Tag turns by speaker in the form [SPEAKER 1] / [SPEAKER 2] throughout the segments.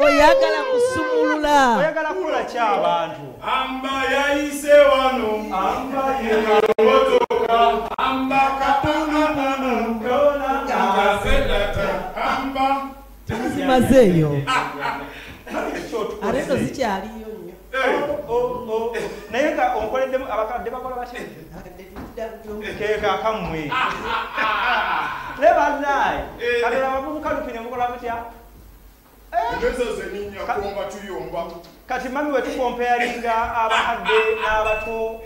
[SPEAKER 1] oyagala kusumulula
[SPEAKER 2] oyagala kukola ki abantu
[SPEAKER 3] amba yayise wano amba yemotoka amba katunununu kona kazelata amba
[SPEAKER 1] zimazeeyo ate no zikyaliyo nnyo
[SPEAKER 2] naye nga onkoleddemu abakadde bakola batya keeka kammwe ne bannaye kadala babubuka lupine mukola butya kati mami we tukompeyalinga abakadde n'abato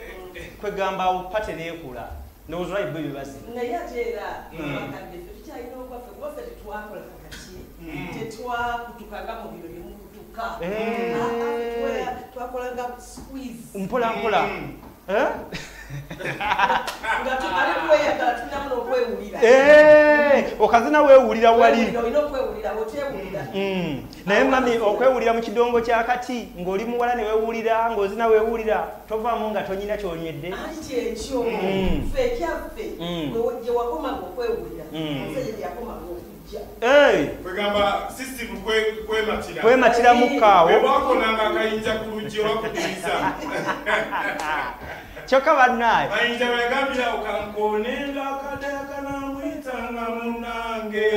[SPEAKER 2] kwegamba pate neekula ndowooza olwayibwe ebibazi
[SPEAKER 1] naye ate era abakadde ffe tukyalina okwaffe kuba ffe tetwakola kakaki tetwakutukanga mu biro byemukutuka twakolanga squeeze
[SPEAKER 2] mpola mpola okazina weewulira wali naye mami okwewulira mu kidongo kyakati ng'oli muwala ne weewulira ng'ozina weewulira tovaamu nga tonyina kyonywedde
[SPEAKER 1] kyekyo ffe ekyaffe gye wakomanga okwewulira omusajja yakomanga okujja
[SPEAKER 3] kwegamba system
[SPEAKER 2] kwematiramu kaawo
[SPEAKER 3] wakonanga akayinja ku luggi olwakudiriza
[SPEAKER 2] kyokka bannaye
[SPEAKER 3] ayinja wegambira okankonenda akadeakanamwitanga munange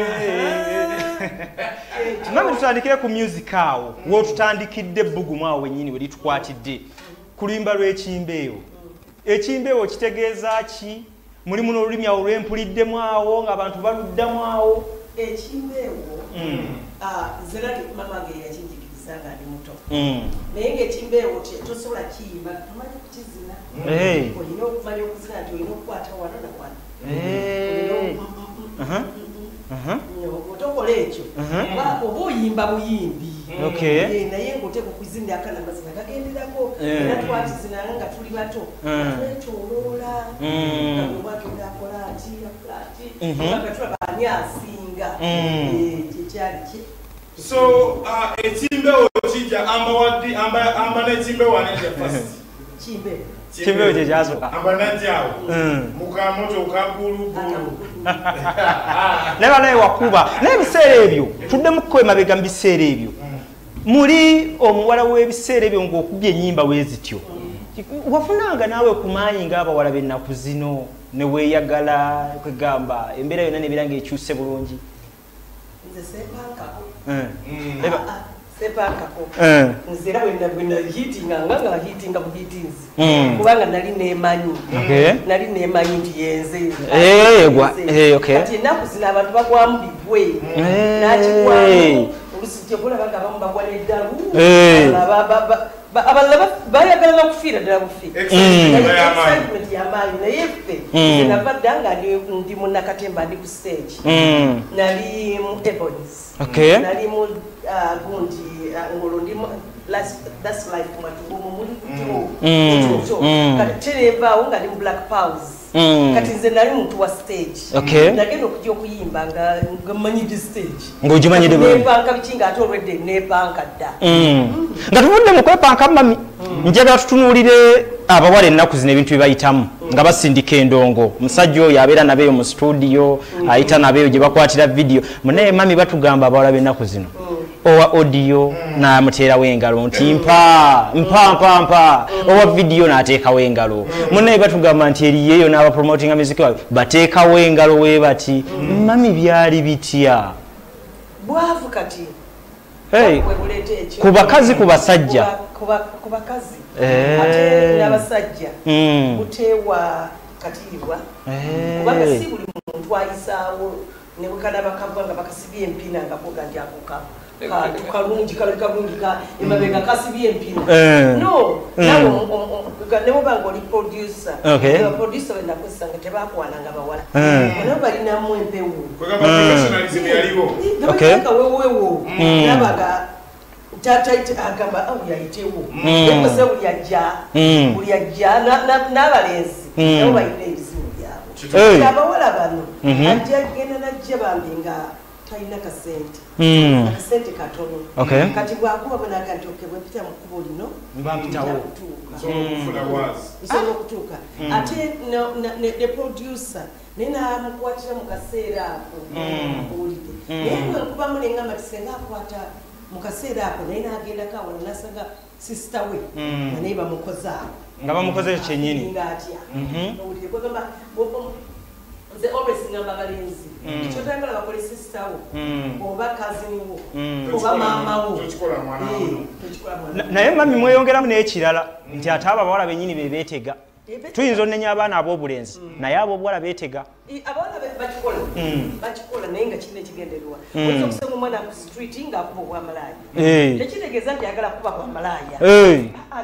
[SPEAKER 2] mami tutandikire ku music awo wotutandikidde ebbugumu awo wennyini we litukwatidde ku luyimba lw'ekimbeewo ekimbeewo kitegeeza ki mulimu n'olulimi awo lwempuliddemu awo ng'abantu baluddamu awo
[SPEAKER 1] ekimbeewo zerali mamange yakinjigiriza nga ndi muto naye ngaekimbeewo tosobola kiyimba tumanyi kukizina olina okumanya okuzina nti olina okukwata wano na wano otokola ekyo oba oyimba buyimbi naye ngaoteeka okuzinira akanamazina gagenderako era twatuzinanga nga tuli bato twetoloola omwagenda akola ati nga tulaba ani asinga kyekyali ki
[SPEAKER 3] so ekimbeewo kijja amba n'ekimbeewo anejja fast
[SPEAKER 2] kimbeewo kyekyasoka
[SPEAKER 3] amba najjaawo mukamoto kagulugulu
[SPEAKER 2] naye naye wakuba naye ebiseera ebyo tuddemukko emabega mu biseera ebyo muli omuwala w'ebiseera ebyo ng'okubya ennyimba weezityo wafunanga naawe kumaanyi ng'abawala b'ennaku zino ne weeyagala kwegamba embeera yonna nebeera ng'ekyuse bulungi
[SPEAKER 1] nze seepankako sepankako nze era bwena hiitinga nga hiitinga mu hiitinzi kubanga nali neemanyi nti yenze kati ennaku zino abantu bagwamu bibwe nakigwamu olusi kyekulaba nga abamu bagwa n'eddalu abalala bayagala n'okufiira ddala bufiira excitement y'amaanyi naye ffe nava dda nga ndi mu Nakatemba ndi ku stage nali mu Ebonies nali mu gundi ngolo ndi that's life matugumu muli kutyo kati terevaawo nga ndi mu Black Pals kati nze nali muntu wa stage nagenda okujja okuyimba nga mmanyidde stage
[SPEAKER 2] ng'ogimanyidde
[SPEAKER 1] nepanka biki nga ate olwedde nepanka dda
[SPEAKER 2] nga tuvudde mu kwepanka mami njagala tutunuulire abawala ennaku zino ebintu bye bayitamu nga basindika endongo omusajja oyo abeera nabeeyo mu studio ayita nabeeyo gye bakwatira vidiyo munaye mami batugamba abawala b'ennaku zino owa audio n'amuteerawo engalo nti mpa owa vidiyo n'ateekawo engalo munaye batugamba nti eriyeeyo n'abapromotinga muziki waabwe bateekawo engalo we bati mami byali bitya
[SPEAKER 1] bwavu kati
[SPEAKER 2] ku bakazi ku basajja
[SPEAKER 1] ku bakazi ate n'abasajja buteewa katiibwa kubanga si buli muntu ayisaawo ne bwekanaba kagwa nga bakasibye empina nga koga nti akoka kalungi kalungi emabega kasibye empina no nawe nebwobanga oli producer abaproducer benakozesanga tebakwananga bawala nabo balinamu empewo gabaaka wewewo nabaga agamba yayitewo ekose buli ajja n'abalenzi nabo balina ebizibu byabwe abawala bano ajja genda najja bambi nga talina kasente akasente katono kati bwakuba bonaga nti bwempita mu kkubo lino nsobola okutuuka ate ne producer naye namukwatira mu kaseera ako owulidde naye bwenkubamu neŋŋamba tisenga akwata mukaseera ako naye n'agendako awo nasanga sister we nga naye bamukoze awo
[SPEAKER 2] nga bamukoze kyennyini
[SPEAKER 1] ng'atya owulire kwegamba nze always ngamba balenzi ekyotayagala bakole sister wo oba kazini wo oba maama wo
[SPEAKER 3] tokikola mwana
[SPEAKER 2] naye mami mweyongeramu n'ekirala nti ate abo abawala bennyini be beetega tuyinza onnenya abaana ab'obulenzi naye ab'obuwala beetega
[SPEAKER 1] abawala bakikola naye nga kirina ekigendererwa oyinza okusanga omwana ku street ng'akuba obwamalaaya tekitegeeza nti ayagala kuba bwamalaaya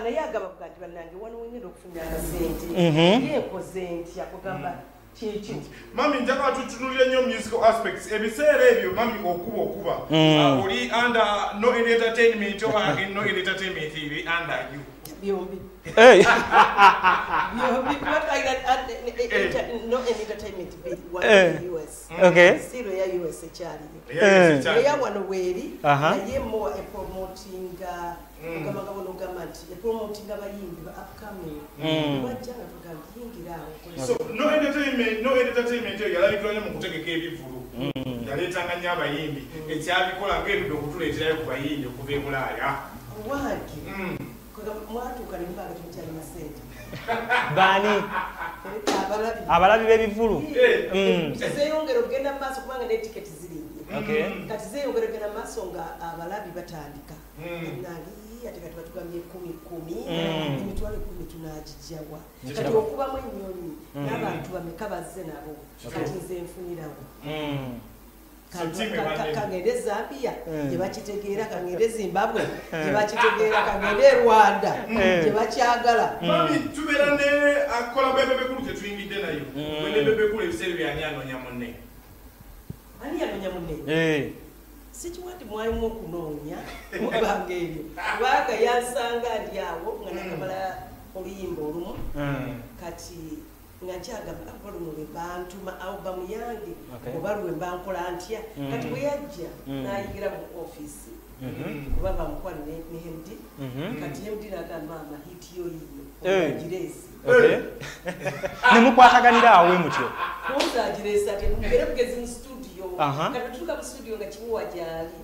[SPEAKER 1] naye agabavuga nti bannange wano wenyenda okufunira akasente yenkoze ntya kugamba kiki
[SPEAKER 3] mami njagala tutunulire nnyo musical aspects ebiseera ebyo mami okuba oli under no entertainment oba no entertainment iri under you
[SPEAKER 1] byombi no entertainment bill in US still ya US ekyaliyo eya wano weeri naye more promoting kama promoting abayimbi ba upcoming wajjanga tugamuyingira awo
[SPEAKER 3] so no entertainment yalabikira mu kutegeka ebivulu yaleetanga nnyo abayimbi ekyabikola ng'erudo okutuleeterayo ku bayimbi okuva e Bulaaya
[SPEAKER 1] waki mwatuuka ne mbaga temukyali masente
[SPEAKER 2] baani abalabi b'ebivulu
[SPEAKER 1] zeeyongera okugenda mu maaso kubanga n'etiketi zirinnye kati zeeyongera okugenda mu maaso nga abalabi batandika nange ate kati batugambye 10 emitwalo 10 tunagijjawa kati okubamu ennyonyi n'abantu bameka bazze nabo kati nze nfunirawo kangende Zambia gyebakitegeera kangende Zimbabwe gyebakitegeera kangende Rwanda gyebakyagala
[SPEAKER 3] mami tubeera ne akola bebekulu tetuyingidde nayo wene bebekulu ebiseera byani anoonya munne
[SPEAKER 1] ani anoonya munne sikiwati mwalimu okunoonya mubanga ebyo kubanga yansanga ndi awo nga nakamala oluyimba olumu kati nga kyagamba luno lwe bantuma albamu yange oba lwe mbankola ntya kati bwe yajja n'ayingira mu ofiisi kuba bamukwala ne MD kati MD n'agamba amahiti yo yiyo agiresi
[SPEAKER 2] nemukwataganira awe mutyo
[SPEAKER 1] kuza agiresi ate mugere kugezi mu studio kati tutuuka mu studio nga kimuwa gyali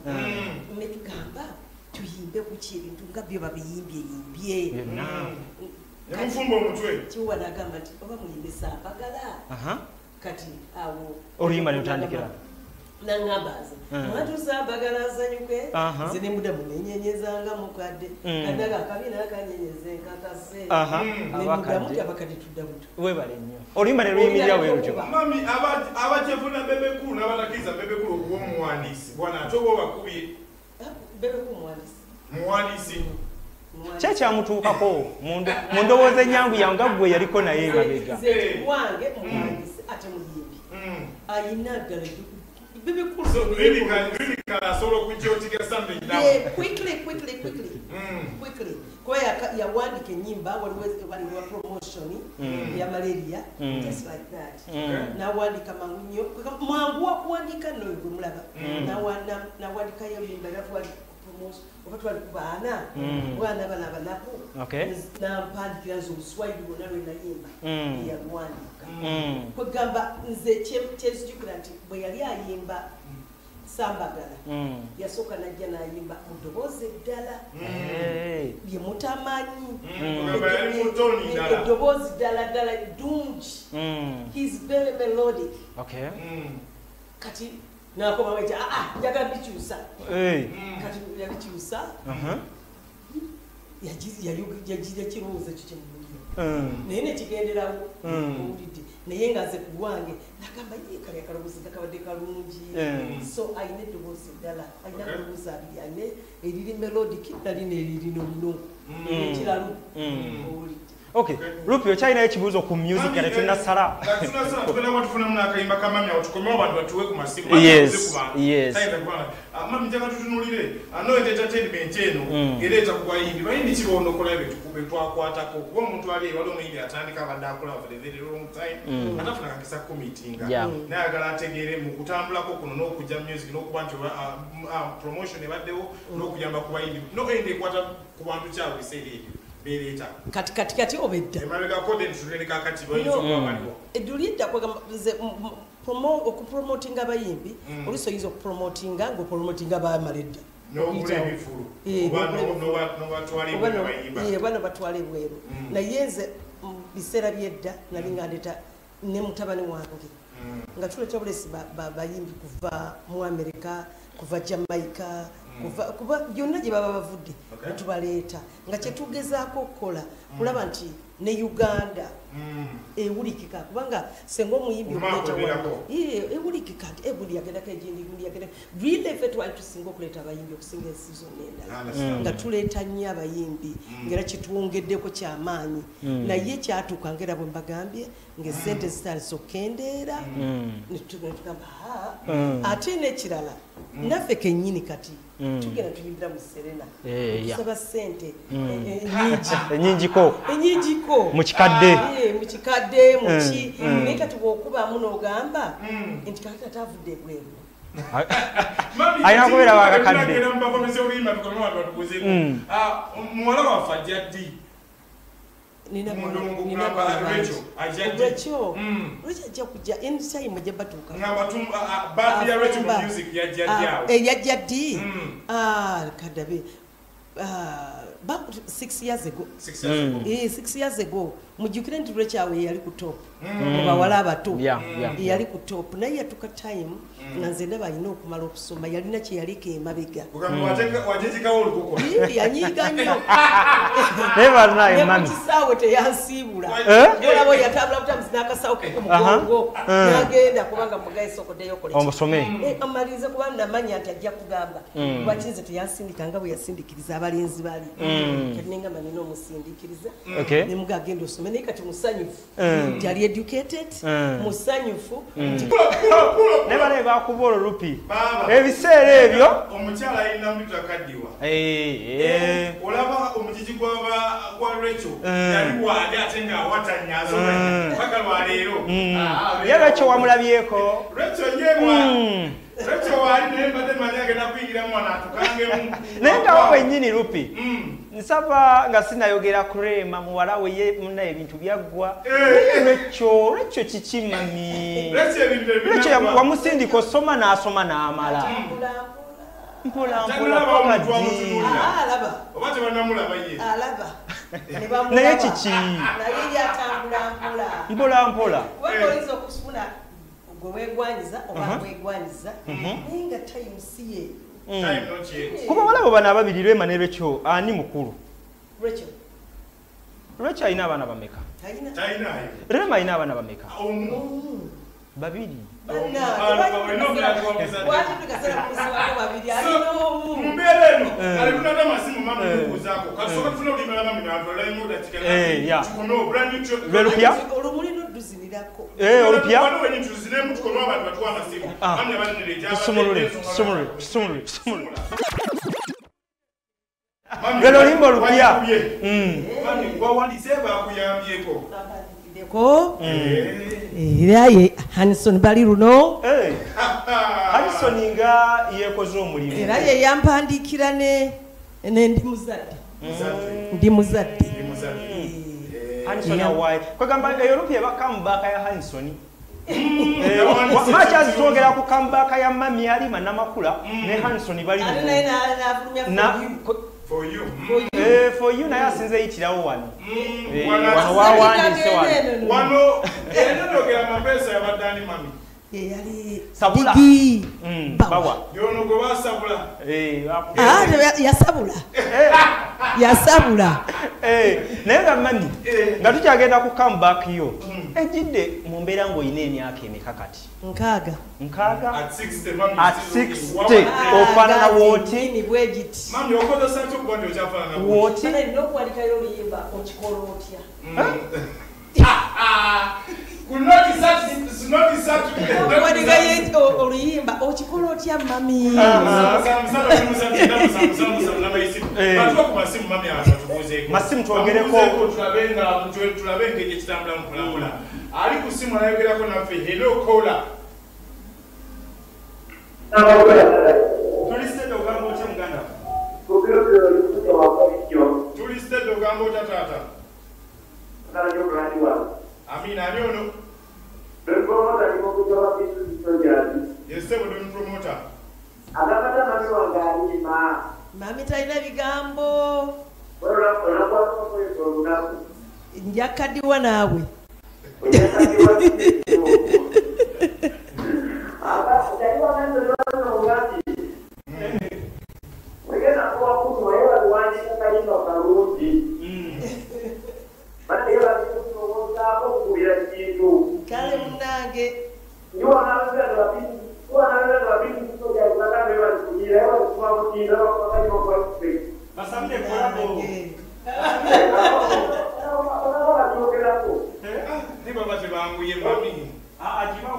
[SPEAKER 1] ne tugamba tuyimbe kuki ebintu nga byo babiyimbye
[SPEAKER 3] Mfumbo omutwe
[SPEAKER 1] kiwa nagamba nti oba muyimbe Sampagala kati awo
[SPEAKER 2] oluyimba ne lutandikira
[SPEAKER 1] nangambaza mwatu Sampagala azanyuke zine muda munenyenyezanga mukadde kadaga akabina akanyenyeze nkakase abakadde abakadde tuddabuto
[SPEAKER 2] webale nnyo oluyimba ne luyimirira we lutyo
[SPEAKER 3] mami abajevuna bebekulu n'abatakiza bebekulu okuba omuwandiisi bwana ate oba obakubye
[SPEAKER 1] bebekulu
[SPEAKER 3] muwandiisi
[SPEAKER 2] kyekyamutuukako mu ndowooza ennyangu yange gwe yaliko naye mabega
[SPEAKER 1] wange omuwandiisi ate muyimbi ayina ddala quickly kuba yawandika ennyimba waliwa promotion ya malaria just like that nawandika mangu nnyo mwangu wakuwandika nno gwe mulaba nawandika yoluyimba lwali oba twali ku baana bwana bana banaku nampandikira nze oluswayiri bwonna lwe nayimba yaluwandika kwegamba nze kyenzijukira nti bwe yali ayimba Sambagala yasooka najja n'ayimba mu ddoboozi eddala bye mutamanyi eddoboozi ddala ddungi he's very melodic kati nakoma wete njagala bikyusa kati yabikyusa yagira kirowoozo ekyo kyemumuliro naye nekigenderawo owulidde naye nga nze ku lwange nagamba ye kale akalowoozi kakabadde kalungi so ayina eddoboozi eddala ayina amalowoozi abiri ayina eriri melodic nali neriri nolino ekiralu owulidde
[SPEAKER 2] Okay, Rupio China ekibuzo ku music kale tunasala.
[SPEAKER 3] Tunasala tugenda kwatufuna muna akayimba kamamya otukomera abantu batuwe ku masimu.
[SPEAKER 2] Yes.
[SPEAKER 3] Mami njagala tutunulire ano entertainment eno ereeta ku bayimbi. Bayimbi kibondo kola ebyo tukube twakwatako kuba omuntu ali wali omuyimbi atandika abadde akola for a very long time. Atafuna kakisa committing. Nayagala ategeere mu kutambulako kuno n'okujja music n'okuba nti promotion ebaddewo n'okuyamba ku bayimbi. No ende kwata ku bantu kyawe biseera ebyo.
[SPEAKER 1] Kati obedda edulidda okupromotinga abayimbi olusi oyinza okupromotinga ng'opromotinga bamaledda bano batwale bweru naye nze biseera byedda nali nga ndeta ne mutabani wange nga tuleta bulesi bayimbi kuva mu Amerika kuva Jamaica kuva byonna gye baba bavudde tubaleeta nga kyetugezaako okukola kulaba nti ne Uganda ewulikika kubanga senga omuyimbi ewulikika nti ebuli agendako egindi gundi agendako really ffe twali tusinga okuleeta abayimbi okusinga ensizo n'endala nga tuleeta nnyo abayimbi ngera kitwongeddeko kyamaanyi naye kyatuuka ngera bwe mbagambye ng'essente zitali zokkendeera netugamba ate n'ekirala naffe kennyini kati tugenda tuyimbira mu Serena tusaba ssente enyingiko
[SPEAKER 2] mu kikadde
[SPEAKER 1] muki naye kati bw'okubaamu n'ogamba nti kati atavudde ebweru
[SPEAKER 2] ayina kubeera wakakadde
[SPEAKER 3] muwala waffe ajja ddi
[SPEAKER 1] Rachel ajja kujja anytime ajja batuuka yajja ddi kadabe 6 years ago 6 years ago mujjukire nti Rachel yali ku top mu bawala abato yali ku top naye yatuka time nga nze ndaba alina okumala okusoma yalina kye yaliko emabega yanyiiga nnyo kisaawe teyansiibula olaba yatambula butamuzi n'akasawo ke ku mugongo n'agenda kubanga mugaye sokoddeyo
[SPEAKER 2] omusome
[SPEAKER 1] amalirize kuba namanya nti ajja kugamba lwaki nze teyansindika nga bwe yasindikiriza abalenzi bali kati nengamba nina omusindikiriza nemuga agenda osome naye kati musanyufu nti ali educated musanyufu
[SPEAKER 2] nebale bakuba olupi ebiseera ebyo
[SPEAKER 3] omukyala alina mbitu akaddiwa olaba omukiki gwa Rachel yali waali ate nga awatanya azoganya paka lwaleero
[SPEAKER 2] ye Rachel wamulabyeko
[SPEAKER 3] Rachel yewa Rachel waali naye mbadde manya agenda kuyigira mwana atukangemu
[SPEAKER 2] naye nga wowe nnyini lupi nsaba nga sinayogera kurema muwala we ye muna ebintu byaggwa Rachel kiki mami Rachel wamusindika osoma n'asoma n'amala mpola naye kiki mpola
[SPEAKER 1] gwe weegwanyiza oba weegwanyiza naye nga time si ye
[SPEAKER 2] kuba balabo bano ababiri Rema ne Rachel ani mukulu Rachel alina abaana bameka Rema alina abaana bameka babiri Lelo limbo olupya
[SPEAKER 1] ko era ye Hanson bali luno
[SPEAKER 2] Hanson nga yekoze omulimu
[SPEAKER 1] era ye yampandikira ne ndi muzadde
[SPEAKER 2] Hanson awai kwagamba Europe bakambaka ya Hanson macha zitogera ku kambaka ya mami alima namakula ne Hanson bali
[SPEAKER 3] for you
[SPEAKER 2] for you na yasinze yitirawo wano wawandise
[SPEAKER 3] wano endogera mapesa ya badani mami
[SPEAKER 1] yali
[SPEAKER 2] sabula
[SPEAKER 1] bawa
[SPEAKER 3] yono go basabula
[SPEAKER 1] yasabula
[SPEAKER 2] naye nga mami nga tukyagenda ku comeback yo ejidde mu mbeera ng'olina emyaka emeka kati nkaaga
[SPEAKER 3] at 60
[SPEAKER 2] ofaanana wooti
[SPEAKER 3] mami okozesa ki okuba nti okyafaanana
[SPEAKER 2] wooti
[SPEAKER 1] n'okuwalikayo oluyimba okikola otya oluyimba okikola otya mami
[SPEAKER 2] masimu twogereko
[SPEAKER 3] tulabe engeri ekitambula mukulambula ali ku simu alayogerako naffe hello kola tulisitedde ogamba otya muganda tulisitedde ogamba otya taata amina ani ono yesebo don promoter
[SPEAKER 1] Mami talina bigambo. Njakadiwa naawe. Kale munange.
[SPEAKER 4] Basamne kolabo.
[SPEAKER 3] Ni baba bangu ye mami.
[SPEAKER 4] Ajiba.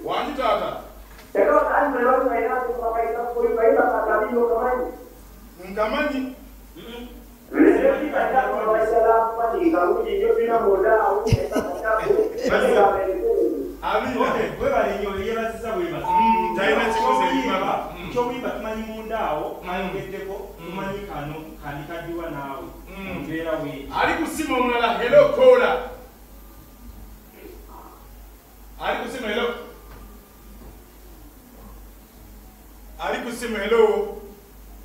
[SPEAKER 3] Wani tata. Mkamani. Hello Kola. Hello.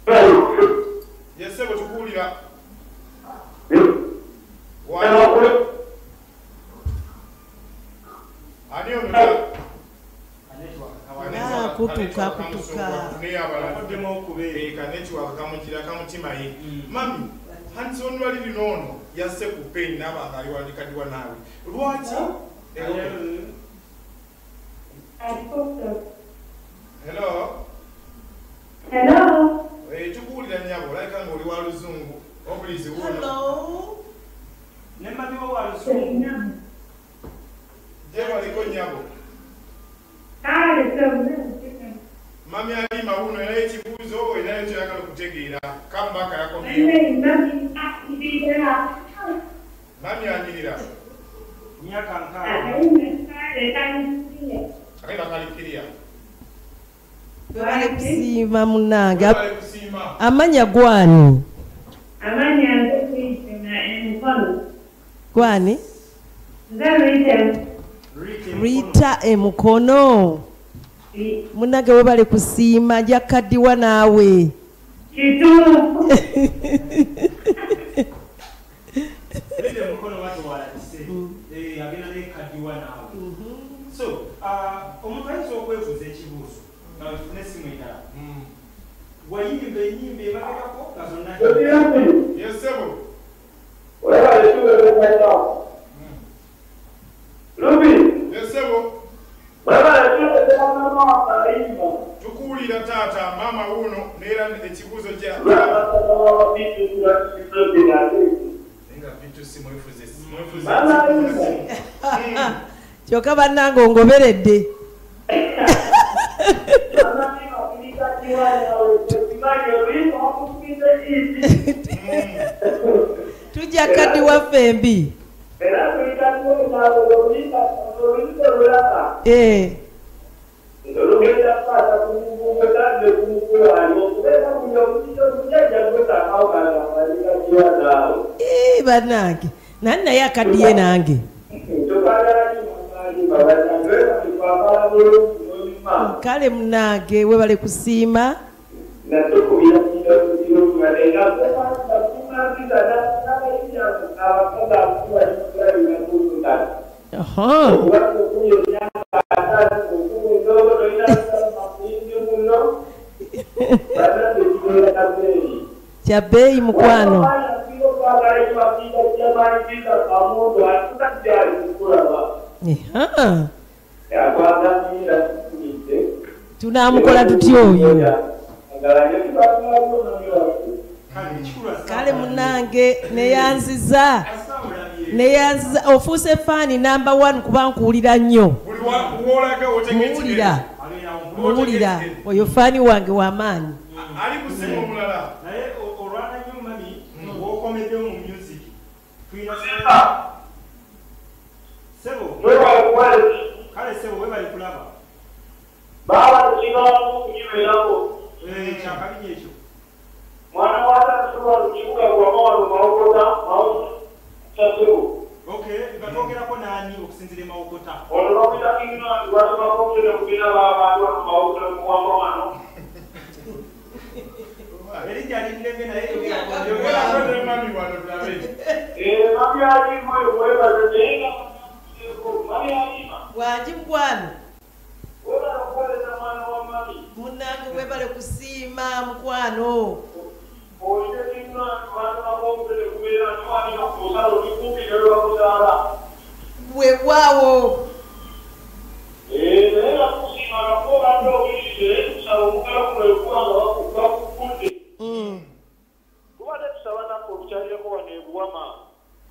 [SPEAKER 3] Hello. Yes, sir, what you call ya? Why?
[SPEAKER 1] Kutuka.
[SPEAKER 3] Mami, Hanson wali linono yasse ku pen naba kaliwa nawe. Lwaki? Hello. Tukulira nyabo like ngoli wa luzungu. Obulisi wuno.
[SPEAKER 1] Hello.
[SPEAKER 4] Nemba biwo wa luzungu.
[SPEAKER 3] Jema liko nyabo. Mami ali mauno era ekibuzo era ekyo yakala kutegeera kambaka yako mami andirira
[SPEAKER 4] nyaka nkala
[SPEAKER 3] akaida kalikiria
[SPEAKER 1] bale kusima munanga amanya gwani gwani Rita Emukono munage we bale kusiima jakadiwa naawe
[SPEAKER 4] so omuntu ayinza okwebuuza ekibuuzo nga wefuna essimu endala wayimba enyimba ebagekako nga zonna
[SPEAKER 3] yesebo yesebo tukuwulira taata mama wuno neera ekibuuzo kya
[SPEAKER 1] kyokka bannange ongoberedde tujja kaddi waffe embi bannange nani naye akaddiye nange kale munange webale kusiima kyabeeyi mukwano tunamukola tutya oyo kale munange neyanziza ofuuse faani namba 1 kuba nkuwulira nnyo muwulira oyo faani wange w'amaanyi
[SPEAKER 3] ali kusema omulala
[SPEAKER 4] naye olwana nnyo mami w'okomedde mu music tuyina sebo kale sebo webali kulaba kyakabinya ekyo mwana wata asobola kukibuga gwamu sinzire mawokota erinnya lindege naye
[SPEAKER 1] wangi mukwano munange webale kusiima mukwano wewawo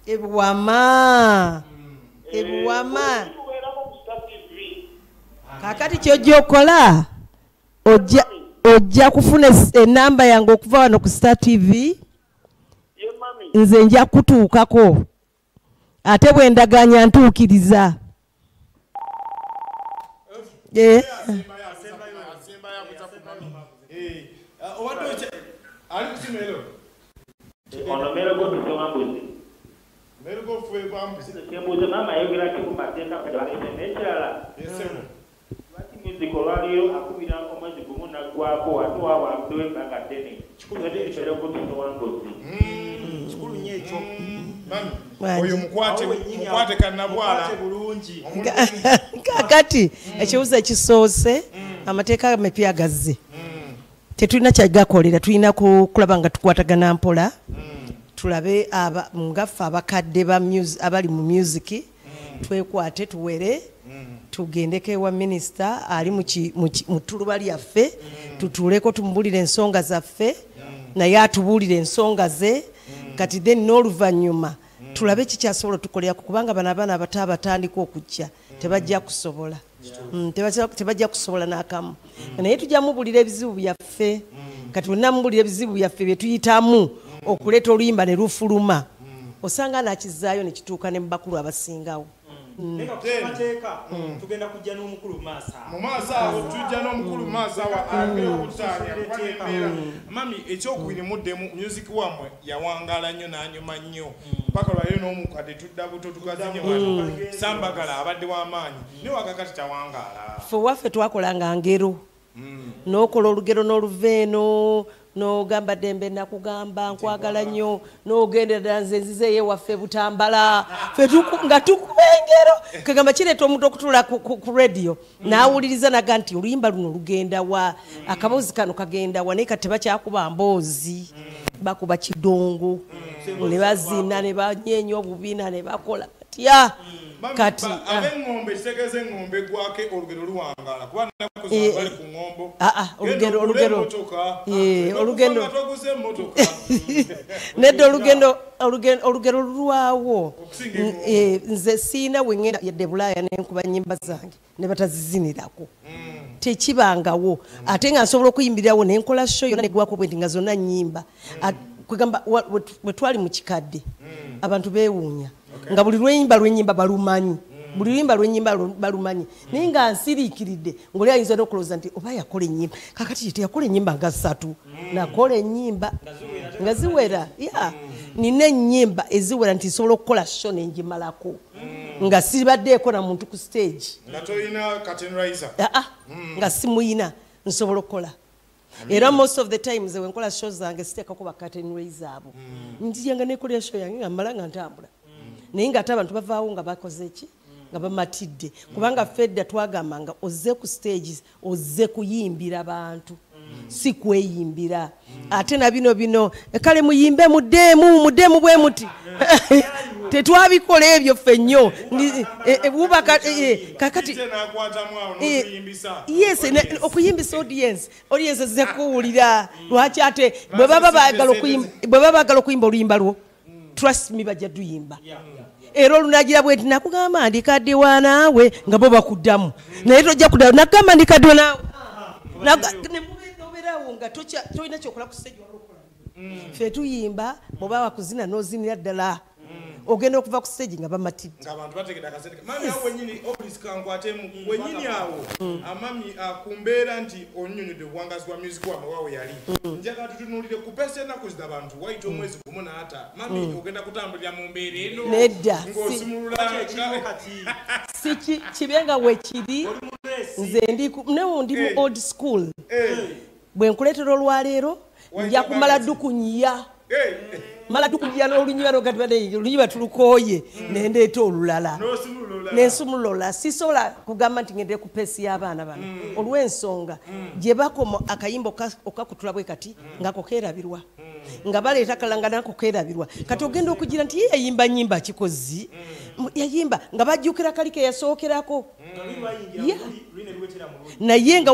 [SPEAKER 1] ebuwama ebuwama kakati kyojja okola ojja kufuna enamba yange okuva wano ku Star TV nze nja kutuukako ate bwe ndaganya ntuukiriza kakati ekibuuzo ekisoose amateeka amapya gazze tetulina kyagakolera tulina kulaba nga tukwatagana mpola tulabe ngaffe abakadde abali mu music twekwate tuwere tugendeko ewa minisita ali mu tuluba lyaffe tutuuleko tumubulire ensonga zaffe naye atubuulire ensonga ze kati then n'oluvannyuma tulabe kikyasobola tukoleraku kubanga bano abaana abato abatandika okujja tebajja kusobola tebajja kusobola n'akamu naye tujja mubulira ebizibu byaffe kati bonna mubulira ebizibu byaffe bye tuyitamu okuleeta oluyimba ne lufuluma osanga nakizaayo ne kituuka ne mu bakulu abasingawo
[SPEAKER 4] tugenda kujja n'omukulu
[SPEAKER 3] maaso awo tujja n'omukulu maaso awo agekutaanya mami ekyokubiri muddemu music wammwe yawangala nnyo n'anyuma nnyo paka lwayo n'omukadde tudda buto tugazinye wano Sambagala abadde w'amaanyi ne wakakati tawangaala
[SPEAKER 1] ffe waffe twakolanga ngero n'okola olugero n'oluveeno n'ogamba Dembe nakugamba nkwagala nnyo n'ogendera nze nzize waffe Butambala ffe nga tukuba engero kagamba kireeta omuntu okutuula ku radio n'awuliriza naga nti oluyimba luno lugenda wa akaboozi kano kagenda wa naye kati tebakyakuba mboozi bakuba kidongo ne bazina ne banyeenya obubiina ne bakola katya kati
[SPEAKER 3] ab'engombe kitegeeza engombe gwake olugero luwangala kuba nakuza bali ku ngombo
[SPEAKER 1] olugendo nedda olugero lulwawo nze siina wengenda yadde Bulaaya nenkuba nnyimba zange ne batazizinirako tekibangawo ate nga nsobola okuyimbirawo nenkola show yonna negwako bwe ndi nga zonna nnyimba kwegamba bwe twali mu kikadde abantu beewuunya nga buli lwenyimba balumanyi buli luyimba lwenyimba balumanyi naye nga nsiriikiridde ng'oli ayinza n'okulowooza nti oba yakola ennyimba kakati teyakola ennyimba nga 3 nakola ennyimba nga ziwera nina ennyimba eziwera nti nsobola okukola show nengimalako nga sibaddeeko na muntu ku stage nga simuyina nsobola okukola era most of the times wenkola show zange siteekako ba curtain raiser abo njiyanga nekolera show yange nga mmala nga ntambula naye nga ate abantu bavaawo nga bakoze ki nga bamatidde kubanga fedda twagamba nga ozze ku stage ozze kuyimbira bantu si kweyimbira ate na bino kale muyimbe muddemu bwe muti tetwabikola ebyo ffe nnyo kakati yes okuyimbisa audience ze kuwulira lwaki ate bwe baba baagala okuyimba oluyimba lwo trust me bajja duyimba era olunagira bwe nti nakugamba ndikaddiwa naawe nga bo bakuddamu naye tojja kuddawo nakugamba ndikaddiwa naawe nobeerawo nga tolina kyokola ku stage walokola ffe tuyimba bw'oba wakuzina n'ozinira ddala ogenda okuva ku stage nga bamatidde
[SPEAKER 3] ng'abantu bategedde akasente mami awo wenyini obulisi kankwatemu wenyini awo amami kumbeera nti onyonyodde obuwangazi bwa music wano waawe yali njagala tutunuulire ku pesa ennaku zino abantu wayita omwezi gumu n'ata mami ogenda kutambulira mu mbeera eno
[SPEAKER 1] nedda
[SPEAKER 3] ng'osimulula
[SPEAKER 1] si kibenga weekiri nze ndi mu old school bwe nkuleetera olwaleero nja kumala dukunya mala dukunya n'olunyiba olunyiba tulukooye nendeeta olulala nensumulula sisobola kugamba nti ngende ku peesi y'abaana bano olw'ensonga gye bakoma akayimba okakutula bwe kati ngako keerabirwa nga baleeta kalanga nako keerabirwa kati ogenda okugira nti ye yayimba nyimba kikozi yayimba nga bajjukira kali ke yasookerako naye nga